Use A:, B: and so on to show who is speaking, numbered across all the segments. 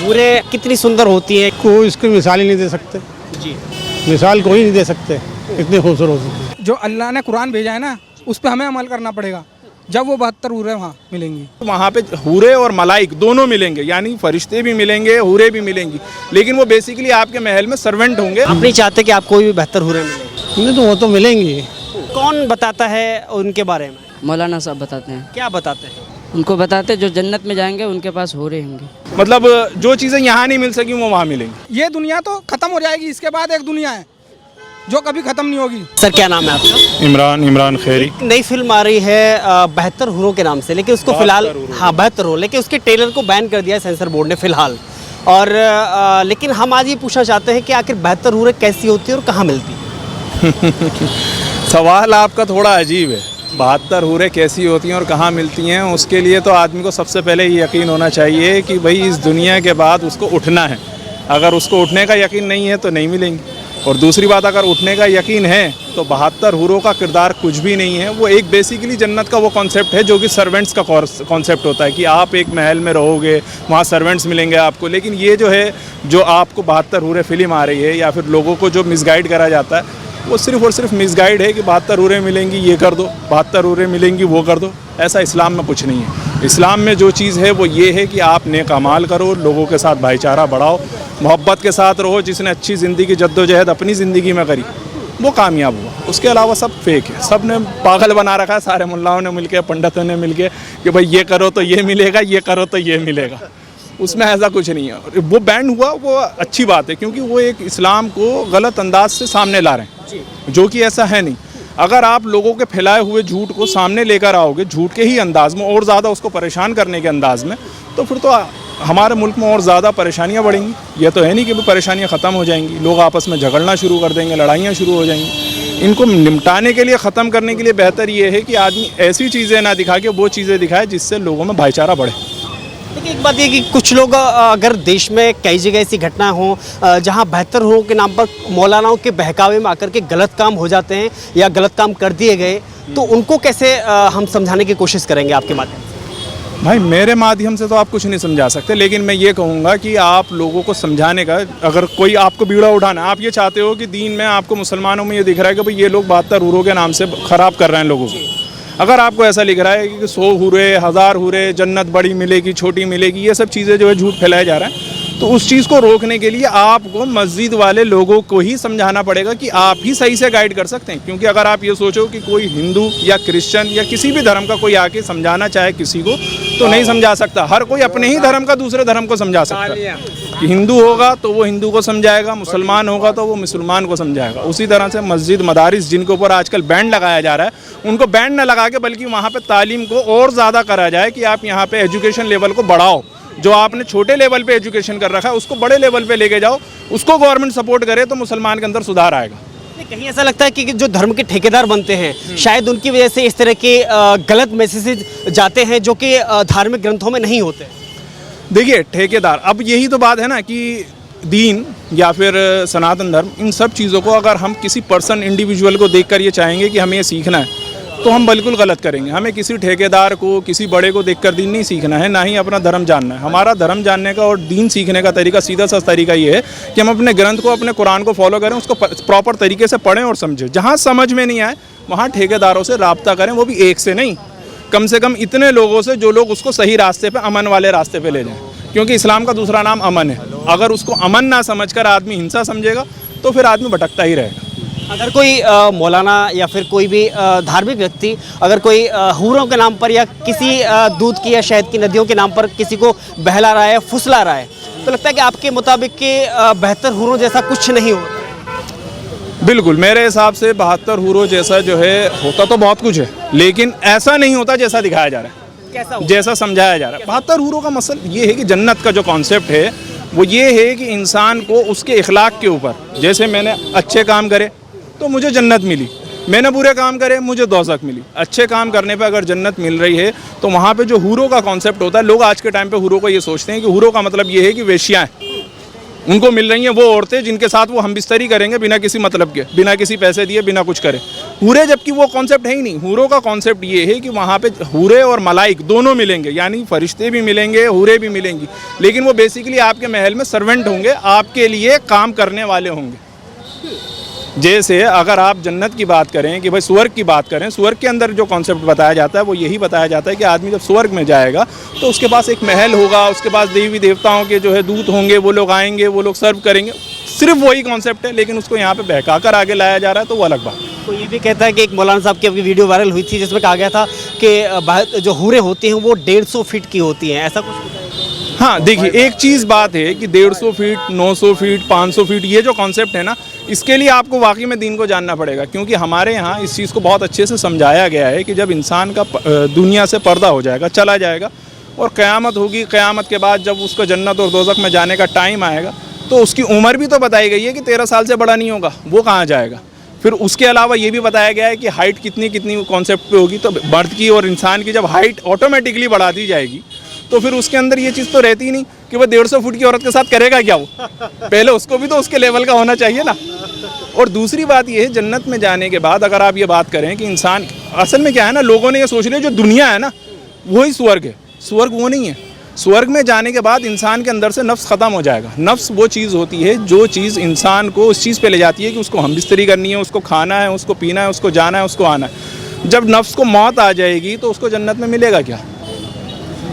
A: हूरें कितनी सुंदर होती हैं।
B: कोई इसकी मिसाल ही नहीं दे सकते,
A: जी
B: मिसाल कोई नहीं दे सकते, इतनी खूबसूरत होती है।
C: जो अल्लाह ने कुरान भेजा है ना, उस पर हमें अमल करना पड़ेगा, जब वो 72 हूरें वहाँ मिलेंगी।
D: वहाँ पे हूरे और मलाइक दोनों मिलेंगे, यानी फरिश्ते भी मिलेंगे, हूरे भी मिलेंगी, लेकिन वो बेसिकली आपके महल में सर्वेंट होंगे।
A: आप नहीं चाहते कि आपको भी बेहतर हूरें मिले?
B: नहीं तो वो तो मिलेंगी।
A: कौन बताता है उनके बारे में?
E: मौलाना साहब बताते हैं।
A: क्या बताते हैं?
E: उनको बताते हैं जो जन्नत में जाएंगे उनके पास हो रहे होंगे।
D: मतलब जो चीज़ें यहाँ नहीं मिल सकी वो वहाँ मिलेंगी।
C: ये दुनिया तो खत्म हो जाएगी, इसके बाद एक दुनिया है जो कभी खत्म नहीं होगी।
A: सर क्या नाम है आपका?
D: इमरान खैरी।
A: नई फिल्म आ रही है बेहतर हूरों के नाम से, लेकिन उसको फिलहाल बेहतर हो, लेकिन उसके ट्रेलर को बैन कर दिया है सेंसर बोर्ड ने फिलहाल। और लेकिन हम आज ये पूछना चाहते हैं कि आखिर बेहतर हूरें कैसी होती है और कहाँ मिलती है?
D: सवाल आपका थोड़ा अजीब है। 72 हूरें कैसी होती हैं और कहाँ मिलती हैं, उसके लिए तो आदमी को सबसे पहले ये यकीन होना चाहिए कि भाई इस दुनिया के बाद उसको उठना है। अगर उसको उठने का यकीन नहीं है तो नहीं मिलेंगी। और दूसरी बात, अगर उठने का यकीन है तो 72 हूरों का किरदार कुछ भी नहीं है। वो एक बेसिकली जन्नत का वो कॉन्सेप्ट है जो कि सर्वेंट्स का कॉन्सेप्ट होता है कि आप एक महल में रहोगे, वहाँ सर्वेंट्स मिलेंगे आपको। लेकिन ये जो है, जो आपको 72 हूरें फिल्म आ रही है या फिर लोगों को जो मिसगाइड करा जाता है, वो सिर्फ़ और सिर्फ मिसगाइड है कि 72 हूरें मिलेंगी ये कर दो, 72 हूरें मिलेंगी वो कर दो। ऐसा इस्लाम में कुछ नहीं है। इस्लाम में जो चीज़ है वो ये है कि आप नेक अमाल करो, लोगों के साथ भाईचारा बढ़ाओ, मोहब्बत के साथ रहो। जिसने अच्छी ज़िंदगी जद्दोजहद अपनी ज़िंदगी में करी वो कामयाब हुआ। उसके अलावा सब फेक है। सब ने पागल बना रखा है, सारे मुल्लाओं ने मिलके, पंडितों ने मिलके कि भाई ये करो तो ये मिलेगा, ये करो तो ये मिलेगा। उसमें ऐसा कुछ नहीं है। वो बैंड हुआ वो अच्छी बात है, क्योंकि वो एक इस्लाम को गलत अंदाज से सामने ला रहे हैं, जो कि ऐसा है नहीं। अगर आप लोगों के फैलाए हुए झूठ को सामने लेकर आओगे, झूठ के ही अंदाज में और ज़्यादा उसको परेशान करने के अंदाज में, तो फिर तो हमारे मुल्क में और ज़्यादा परेशानियां बढ़ेंगी। ये तो है नहीं कि परेशानियां ख़त्म हो जाएंगी। लोग आपस में झगड़ना शुरू कर देंगे, लड़ाइयाँ शुरू हो जाएंगी। इनको निपटाने के लिए, ख़त्म करने के लिए बेहतर ये है कि आदमी ऐसी चीज़ें ना दिखा के वो चीज़ें दिखाए जिससे लोगों में भाईचारा बढ़े।
A: लेकिन एक बात ये कि कुछ लोग अगर देश में कई जगह ऐसी घटना हो जहां बेहतर हूरों के नाम पर मौलानाओं के बहकावे में आकर के गलत काम हो जाते हैं या गलत काम कर दिए गए, तो उनको कैसे हम समझाने की कोशिश करेंगे आपके माध्यम से?
D: भाई मेरे माध्यम से तो आप कुछ नहीं समझा सकते, लेकिन मैं ये कहूँगा कि आप लोगों को समझाने का, अगर कोई आपको बीड़ा उठाना, आप ये चाहते हो कि दीन में आपको मुसलमानों में ये दिख रहा है कि भाई ये लोग 72 हूरों के नाम से ख़राब कर रहे हैं लोगों को। अगर आपको ऐसा लिख रहा है कि 100 हूरे, 1000 हूरे, जन्नत बड़ी मिलेगी, छोटी मिलेगी, ये सब चीज़ें जो है झूठ फैलाए जा रहे हैं, तो उस चीज़ को रोकने के लिए आपको मस्जिद वाले लोगों को ही समझाना पड़ेगा कि आप ही सही से गाइड कर सकते हैं। क्योंकि अगर आप ये सोचो कि कोई हिंदू या क्रिश्चियन या किसी भी धर्म का कोई आके समझाना चाहे किसी को, तो नहीं समझा सकता। हर कोई अपने ही धर्म का दूसरे धर्म को समझा सकता है। कि हिंदू होगा तो वो हिंदू को समझाएगा, मुसलमान होगा तो वो मुसलमान को समझाएगा। उसी तरह से मस्जिद, मदारिस जिनके ऊपर आजकल बैंड लगाया जा रहा है, उनको बैंड न लगा के बल्कि वहाँ पे तालीम को और ज़्यादा करा जाए कि आप यहाँ पे एजुकेशन लेवल को बढ़ाओ। जो आपने छोटे लेवल पे एजुकेशन कर रखा है उसको बड़े लेवल पे लेके जाओ, उसको गवर्नमेंट सपोर्ट करे तो मुसलमान के अंदर सुधार आएगा।
A: कहीं ऐसा लगता है कि जो धर्म के ठेकेदार बनते हैं, शायद उनकी वजह से इस तरह के गलत मैसेजेस जाते हैं जो कि धार्मिक ग्रंथों में नहीं होते।
D: देखिए ठेकेदार, अब यही तो बात है ना कि दीन या फिर सनातन धर्म, इन सब चीज़ों को अगर हम किसी पर्सन, इंडिविजुअल को देखकर ये चाहेंगे कि हमें ये सीखना है, तो हम बिल्कुल गलत करेंगे। हमें किसी ठेकेदार को, किसी बड़े को देखकर दीन नहीं सीखना है, ना ही अपना धर्म जानना है। हमारा धर्म जानने का और दीन सीखने का तरीका, सीधा सा तरीका ये है कि हम अपने ग्रंथ को, अपने कुरान को फॉलो करें, उसको प्रॉपर तरीके से पढ़ें और समझें। जहाँ समझ में नहीं आए वहाँ ठेकेदारों से रब्ता करें, वो भी एक से नहीं, कम से कम इतने लोगों से जो लोग उसको सही रास्ते पे, अमन वाले रास्ते पे ले जाएं। क्योंकि इस्लाम का दूसरा नाम अमन है। अगर उसको अमन ना समझकर आदमी हिंसा समझेगा तो फिर आदमी भटकता ही रहेगा।
A: अगर कोई मौलाना या फिर कोई भी धार्मिक व्यक्ति अगर कोई हूरों के नाम पर या किसी दूध की या शहद की नदियों के नाम पर किसी को बहला रहा है, फुसला रहा है, तो लगता है कि आपके मुताबिक के बेहतर हूरों जैसा कुछ नहीं होता।
D: बिल्कुल, मेरे हिसाब से 72 हूरों जैसा जो है होता तो बहुत कुछ है, लेकिन ऐसा नहीं होता जैसा दिखाया जा रहा है, जैसा समझाया जा रहा है। 72 हूरों का मसला ये है कि जन्नत का जो कॉन्सेप्ट है वो ये है कि इंसान को उसके इखलाक के ऊपर, जैसे मैंने अच्छे काम करे तो मुझे जन्नत मिली, मैंने बुरे काम करे मुझे दोज़ख मिली। अच्छे काम करने पे अगर जन्नत मिल रही है तो वहाँ पे जो हूरों का कॉन्सेप्ट होता है, लोग आज के टाइम पे हूरों को ये सोचते हैं कि हूरों का मतलब ये है कि वेश्याएँ, उनको मिल रही हैं वो औरतें जिनके साथ वो हम बिस्तरी करेंगे बिना किसी मतलब के, बिना किसी पैसे दिए, बिना कुछ करे। हूरे जबकि वो कॉन्सेप्ट है ही नहीं। हूरों का कॉन्सेप्ट ये है कि वहाँ पे हूरे और मलाइक दोनों मिलेंगे, यानी फरिश्ते भी मिलेंगे, हूरे भी मिलेंगी, लेकिन वो बेसिकली आपके महल में सर्वेंट होंगे, आपके लिए काम करने वाले होंगे। जैसे अगर आप जन्नत की बात करें कि भाई स्वर्ग की बात करें, स्वर्ग के अंदर जो कॉन्सेप्ट बताया जाता है वो यही बताया जाता है कि आदमी जब स्वर्ग में जाएगा तो उसके पास एक महल होगा, उसके पास देवी देवताओं के जो है दूत होंगे, वो लोग आएंगे, वो लोग सर्व करेंगे। सिर्फ वही कॉन्सेप्ट है, लेकिन उसको यहाँ पे बहका कर आगे लाया जा रहा है, तो वो अलग बात है।
A: तो ये भी कहता है कि एक मौलाना साहब की अभी वीडियो वायरल हुई थी जिसमें कहा गया था कि जो हूरें होती हैं वो 150 फीट की होती हैं, ऐसा कुछ होता है?
D: हाँ देखिए, एक चीज़ बात है कि 150 फीट, 900 फीट, 500 फीट, ये जो कॉन्सेप्ट है ना, इसके लिए आपको वाकई में दीन को जानना पड़ेगा, क्योंकि हमारे यहाँ इस चीज़ को बहुत अच्छे से समझाया गया है कि जब इंसान का दुनिया से पर्दा हो जाएगा, चला जाएगा, और क़यामत होगी, क़यामत के बाद जब उसको जन्नत और दोज़ख में जाने का टाइम आएगा तो उसकी उम्र भी तो बताई गई है कि 13 साल से बड़ा नहीं होगा, वो कहाँ जाएगा। फिर उसके अलावा ये भी बताया गया है कि हाइट कितनी कितनी कॉन्सेप्ट पे होगी, तो मर्द की और इंसान की जब हाइट ऑटोमेटिकली बढ़ा दी जाएगी तो फिर उसके अंदर ये चीज़ तो रहती ही नहीं कि वो 150 फुट की औरत के साथ करेगा क्या वो। पहले उसको भी तो उसके लेवल का होना चाहिए ना। और दूसरी बात ये है, जन्नत में जाने के बाद अगर आप ये बात करें कि इंसान असल में क्या है ना, लोगों ने ये सोच लिया जो दुनिया है ना वही स्वर्ग है। स्वर्ग वो नहीं है। स्वर्ग में जाने के बाद इंसान के अंदर से नफ्स ख़त्म हो जाएगा। नफ्स वो चीज़ होती है जो चीज़ इंसान को उस चीज़ पे ले जाती है कि उसको हमबिस्तरी करनी है, उसको खाना है, उसको पीना है, उसको जाना है, उसको आना है। जब नफ्स को मौत आ जाएगी तो उसको जन्नत में मिलेगा क्या?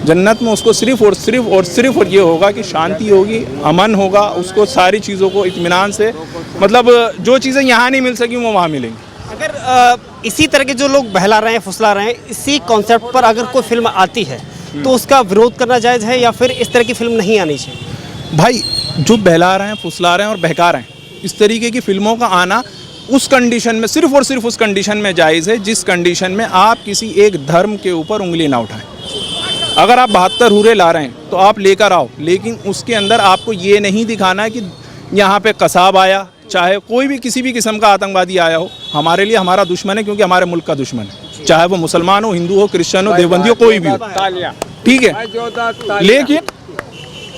D: जन्नत में उसको सिर्फ़ और ये होगा कि शांति होगी, अमन होगा, उसको सारी चीज़ों को इत्मीनान से, मतलब जो चीज़ें यहाँ नहीं मिल सकी वो वहाँ मिलेंगी।
A: अगर इसी तरह के जो लोग बहला रहे हैं, फुसला रहे हैं, इसी कॉन्सेप्ट पर अगर कोई फिल्म आती है तो उसका विरोध करना जायज़ है या फिर इस तरह की फिल्म नहीं आनी चाहिए?
D: भाई जो बहला रहे हैं, फुसला रहे हैं और बहका रहे हैं, इस तरीके की फिल्मों का आना उस कंडीशन में, सिर्फ़ और सिर्फ उस कंडीशन में जायज़ है जिस कंडीशन में आप किसी एक धर्म के ऊपर उंगली ना उठाएं। अगर आप 72 हूरे ला रहे हैं तो आप लेकर आओ, लेकिन उसके अंदर आपको ये नहीं दिखाना है कि यहाँ पे कसाब आया, चाहे कोई भी किसी भी किस्म का आतंकवादी आया हो, हमारे लिए हमारा दुश्मन है, क्योंकि हमारे मुल्क का दुश्मन है, चाहे वो मुसलमान हो, हिंदू हो, क्रिश्चियन हो, देवबंदी हो, कोई भी हो, ठीक है। लेकिन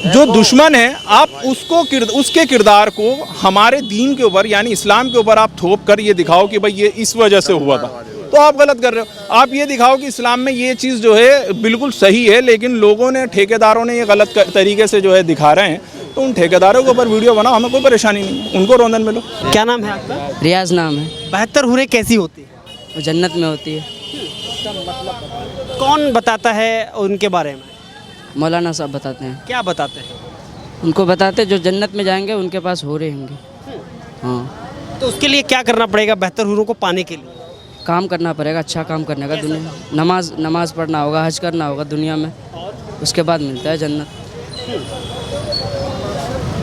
D: जो दुश्मन है आप उसको उसके किरदार को हमारे दीन के ऊपर यानी इस्लाम के ऊपर आप थोप कर ये दिखाओ कि भाई ये इस वजह से हुआ था, तो आप गलत कर रहे हो। आप ये दिखाओ कि इस्लाम में ये चीज़ जो है बिल्कुल सही है, लेकिन लोगों ने, ठेकेदारों ने ये गलत तरीके से जो है दिखा रहे हैं, तो उन ठेकेदारों के ऊपर वीडियो बनाओ, हमें कोई परेशानी नहीं है, उनको रोंदन मिलो।
A: क्या नाम है आपका?
E: रियाज नाम है।
A: 72 हूरें कैसी होती है?
E: वो जन्नत में होती है।
A: कौन बताता है उनके बारे में?
E: मौलाना साहब बताते हैं।
A: क्या बताते हैं?
E: उनको बताते हैं जो जन्नत में जाएंगे उनके पास हो रहे होंगे। हाँ,
A: तो उसके लिए क्या करना पड़ेगा 72 हूरों को पाने के लिए?
E: काम करना पड़ेगा, अच्छा काम करने का, दुनिया नमाज पढ़ना होगा, हज करना होगा दुनिया में, उसके बाद मिलता है जन्नत।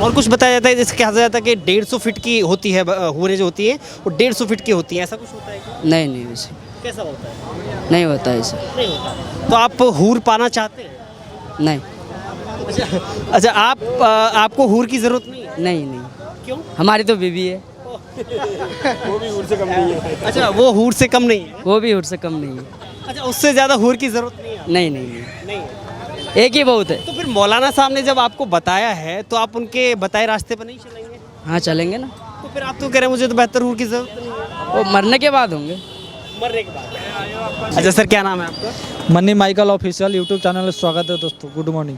A: और कुछ बताया जाता है, जैसे कहा जाता है कि 150 फीट की होती है हूरें जो होती हैं वो 150 फीट की होती हैं, ऐसा कुछ होता है क्या?
E: नहीं वैसे
A: कैसा होता है?
E: नहीं होता ऐसा।
A: नहीं होता। तो आप हूर पाना चाहते हैं?
E: नहीं
A: अच्छा, आपको हूर की ज़रूरत नहीं है?
E: नहीं
A: क्यों?
E: हमारी तो बीवी है।
A: अच्छा, वो हूर से कम नहीं है?
E: वो भी हूर से कम नहीं है।
A: अच्छा, उससे ज़्यादा हूर की ज़रूरत नहीं है?
E: नहीं,
A: नहीं।
E: एक ही बहुत है।
A: तो फिर मौलाना साहब ने जब आपको बताया है तो आप उनके बताए रास्ते पर नहीं चलेंगे?
E: हाँ चलेंगे ना।
A: तो फिर आप तो कह रहे हैं मुझे तो 72 हूर की ज़रूरत नहीं है।
E: वो मरने के बाद होंगे।
A: मरने के बाद। अच्छा सर, क्या नाम है आपका?
F: Mani Michael official YouTube channel में स्वागत है दोस्तों। Good morning.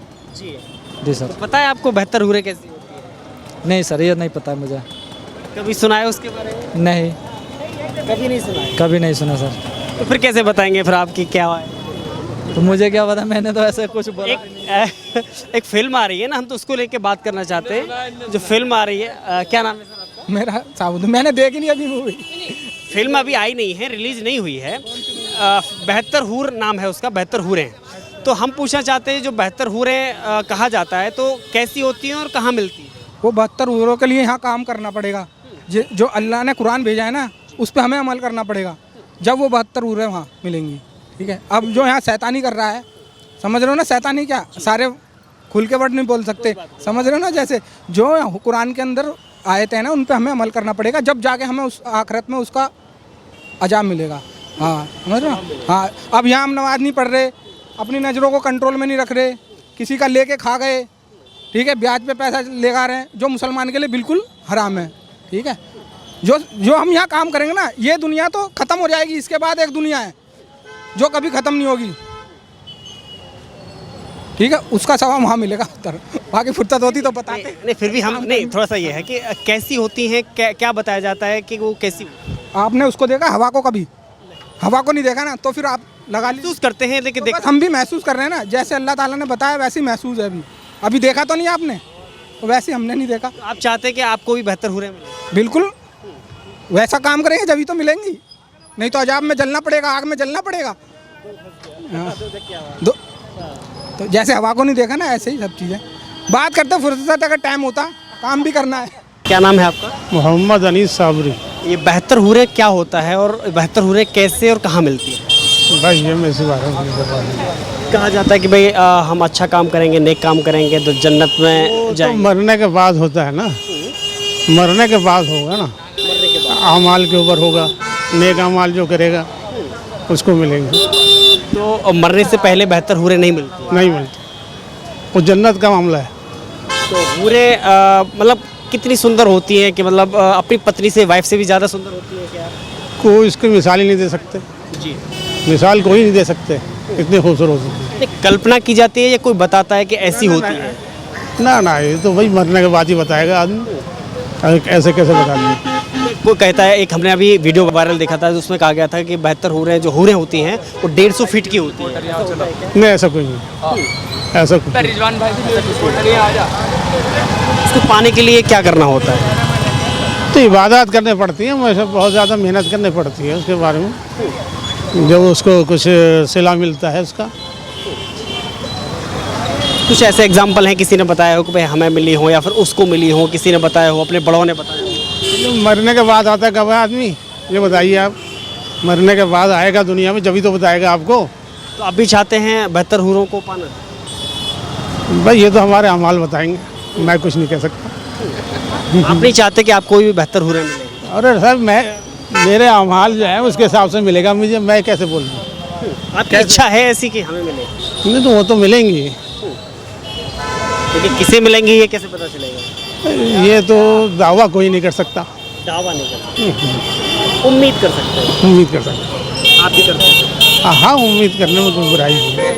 F: जी सर।
A: पता है आपको 72 हूरें कैसी होती है?
F: नहीं सर, ये नहीं पता है मुझे।
A: कभी सुना है उसके बारे में?
F: नहीं,
A: कभी नहीं सुना है।
F: कभी नहीं सुना सर।
A: तो फिर कैसे बताएंगे फिर आपकी क्या है?
F: तो मुझे क्या पता, मैंने तो ऐसे कुछ बोला।
A: एक फिल्म आ रही है ना, हम तो उसको लेके बात करना चाहते हैं। जो फिल्म आ रही है, क्या नाम है सर आपका?
C: मेरा साबुद, मैंने देखी नहीं अभी मूवी।
A: फिल्म अभी आई नहीं है, रिलीज नहीं हुई है। 72 हूर नाम है उसका, 72 हूरें। तो हम पूछना चाहते हैं जो 72 हूरें कहा जाता है तो कैसी होती हैं और कहाँ मिलती है?
C: वो 72 हूरों के लिए यहाँ काम करना पड़ेगा। जो अल्लाह ने कुरान भेजा है ना, उस पर हमें अमल करना पड़ेगा, जब वो 72 हूरें वहाँ मिलेंगी। ठीक है। अब जो यहाँ शैतानी कर रहा है, समझ रहे हो ना, शैतानी क्या, सारे खुल के वर्ड नहीं बोल सकते, समझ रहे हो ना, जैसे जो कुरान के अंदर आयत है ना, उन पे हमें अमल करना पड़ेगा, जब जाके हमें उस आखिरत में उसका अजाब मिलेगा। हाँ समझ रहे हो। हाँ, अब यहाँ हम नमाज नहीं पढ़ रहे, अपनी नज़रों को कंट्रोल में नहीं रख रहे, किसी का लेके खा गए, ठीक है, ब्याज पे पैसा लेगा रहे हैं, जो मुसलमान के लिए बिल्कुल हराम है। ठीक है, जो हम यहाँ काम करेंगे ना, ये दुनिया तो ख़त्म हो जाएगी, इसके बाद एक दुनिया है जो कभी ख़त्म नहीं होगी। ठीक है, उसका सवाल वहाँ मिलेगा उत्तर, बाकी फुर्सत होती तो बताते।
A: नहीं फिर भी हम नहीं, थोड़ा सा ये है कि कैसी होती हैं, क्या बताया जाता है कि वो कैसी
C: आपने उसको देखा हवा को? कभी हवा को नहीं देखा ना, तो फिर आप लगा लीजिए।
A: महसूस करते हैं, लेकिन
C: तो बस हम भी महसूस कर रहे हैं ना, जैसे अल्लाह ताला ने बताया वैसे ही महसूस है। अभी देखा तो नहीं आपने, तो वैसे हमने नहीं देखा।
A: आप चाहते हैं कि आपको भी बेहतर हूरें मिले?
C: बिल्कुल, वैसा काम करेंगे जभी तो मिलेंगी, नहीं तो अजाब में जलना पड़ेगा, आग में जलना पड़ेगा। हाँ। तो जैसे हवा को नहीं देखा ना, ऐसे ही सब चीज़ें। बात करते फुर्सत, अगर टाइम होता काम भी करना है।
A: क्या नाम है आपका?
B: मोहम्मद अनीस साबरी।
A: ये बेहतर हूरें क्या होता है और बेहतर हूरें कैसे और कहाँ मिलती है?
B: भाई ये मैं इसी बारे में नहीं बता रहा।
A: कहा जाता है कि भाई हम अच्छा काम करेंगे, नेक काम करेंगे तो जन्नत में
B: तो
A: जाएंगे।
B: मरने के बाद होता है ना, मरने के बाद होगा ना, अमाल के ऊपर होगा, नेक अमाल जो करेगा उसको मिलेंगे।
A: तो मरने से पहले बेहतर हूरें नहीं मिलती?
B: नहीं मिलते, वो जन्नत का मामला है।
A: तो हूरें मतलब कितनी सुंदर होती हैं कि मतलब अपनी पत्नी से, वाइफ से भी ज़्यादा सुंदर होती है क्या?
B: कोई इसकी मिसाल ही नहीं दे सकते,
A: जी।
B: मिसाल कोई नहीं दे सकते, इतने खूबसूरत होती है।
A: कल्पना की जाती है या कोई बताता है कि ऐसी होती है?
B: ना ये तो भाई मरने के बाद ही बताएगा आदमी, ऐसे कैसे बता देंगे।
A: कोई कहता है, एक हमने अभी वीडियो वायरल देखा था, उसमें कहा गया था कि बेहतर हूरें जो हूरें होती हैं वो 150 फीट की होती है।
B: नहीं ऐसा कोई नहीं, ऐसा कुछ नहीं।
A: उसको पाने के लिए क्या करना होता है?
B: तो इबादत करनी पड़ती है, वैसे बहुत ज़्यादा मेहनत करनी पड़ती है उसके बारे में, जब उसको कुछ सिला मिलता है उसका।
A: कुछ ऐसे एग्जाम्पल हैं, किसी ने बताया हो कि भाई हमें मिली हो या फिर उसको मिली हो, किसी ने बताया हो, अपने बड़ों ने बताया हो?
B: जो मरने के बाद आता है कब है आदमी, ये बताइए आप। मरने के बाद आएगा दुनिया में, जब तो बताएगा आपको।
A: तो आप भी चाहते हैं बेहतर हूरों को पाना?
B: भाई ये तो हमारे अमाल बताएंगे, मैं कुछ नहीं कह सकता।
A: आप नहीं चाहते कि आपको भी बेहतर हूरें मिले?
B: अरे सर मेरे अमाल जो है उसके हिसाब से मिलेगा मुझे, मैं कैसे बोल दूँ।
A: आपकी इच्छा है ऐसी कि हमें मिले?
B: नहीं तो वो तो मिलेंगी,
A: लेकिन किसे मिलेंगी ये कैसे पता चलेगा?
B: ये तो दावा कोई नहीं कर सकता।
A: दावा नहीं कर सकते, उम्मीद कर सकते हैं।
B: उम्मीद कर सकता,
A: आप भी करते हैं?
B: हाँ उम्मीद करने में कोई बुराई नहीं है।